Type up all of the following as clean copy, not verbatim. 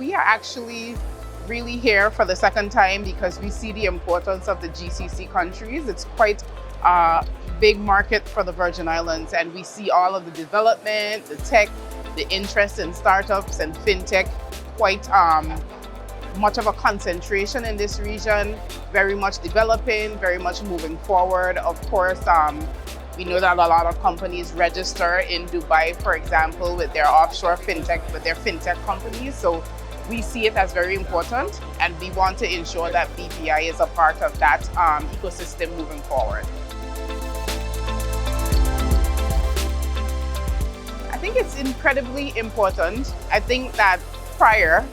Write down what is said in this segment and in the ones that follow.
we are actually really here for the second time because we see the importance of the GCC countries. It's quite a big market for the Virgin Islands, and we see all of the development, the tech, the interest in startups and fintech, quite much of a concentration in this region, very much developing, very much moving forward. Of course, we know that a lot of companies register in Dubai, for example, with their offshore fintech, with their fintech companies. So we see it as very important, and we want to ensure that BVI is a part of that ecosystem moving forward. I think it's incredibly important. I think that prior,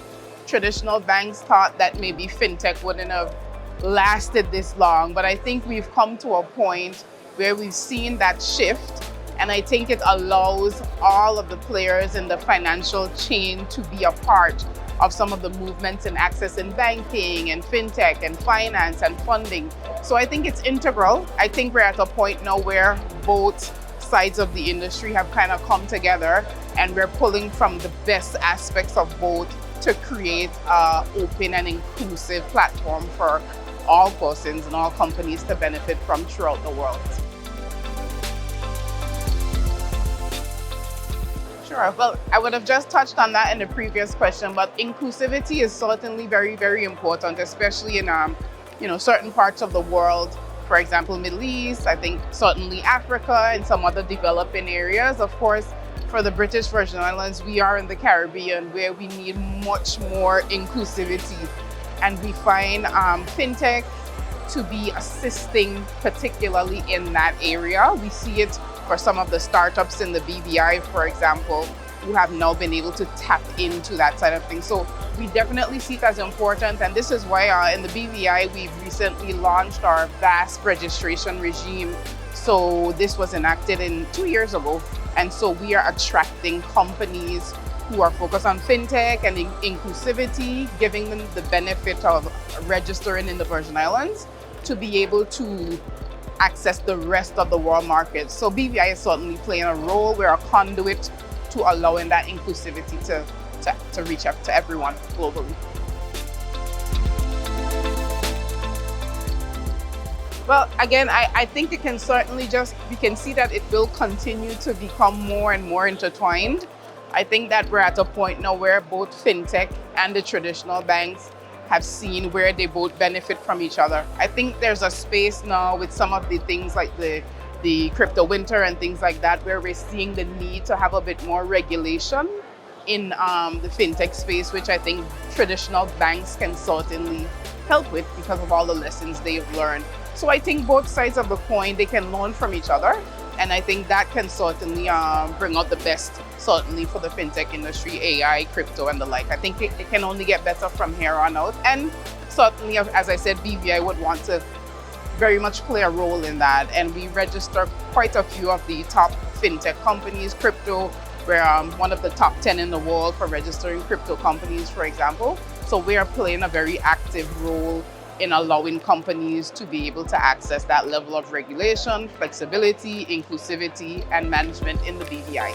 traditional banks thought that maybe fintech wouldn't have lasted this long, but I think we've come to a point where we've seen that shift, and I think it allows all of the players in the financial chain to be a part of some of the movements in access in banking and fintech and finance and funding. So I think it's integral. I think we're at a point now where both sides of the industry have kind of come together, and we're pulling from the best aspects of both to create an open and inclusive platform for all persons and all companies to benefit from throughout the world. Sure. Well, I would have just touched on that in the previous question, but inclusivity is certainly very, very important, especially in certain parts of the world. For example, Middle East, I think certainly Africa and some other developing areas. Of course, for the British Virgin Islands, we are in the Caribbean where we need much more inclusivity. And we find fintech to be assisting particularly in that area. We see it for some of the startups in the BVI, for example, who have now been able to tap into that side of things. So we definitely see it as important. And this is why in the BVI, we've recently launched our vast registration regime. So this was enacted 2 years ago. And so we are attracting companies who are focused on fintech and inclusivity, giving them the benefit of registering in the Virgin Islands to be able to access the rest of the world market. So BVI is certainly playing a role. We're a conduit to allowing that inclusivity to reach out to everyone globally. Well, again, I think it can certainly we can see that it will continue to become more and more intertwined. I think that we're at a point now where both fintech and the traditional banks have seen where they both benefit from each other. I think there's a space now with some of the things like the crypto winter and things like that, where we're seeing the need to have a bit more regulation in the fintech space, which I think traditional banks can certainly help with because of all the lessons they've learned. So I think both sides of the coin, they can learn from each other. And I think that can certainly bring out the best, certainly for the fintech industry, AI, crypto, and the like. I think it can only get better from here on out. And certainly, as I said, BVI would want to very much play a role in that. And we register quite a few of the top fintech companies. Crypto, we're one of the top 10 in the world for registering crypto companies, for example. So we are playing a very active role in allowing companies to be able to access that level of regulation, flexibility, inclusivity, and management in the BVI.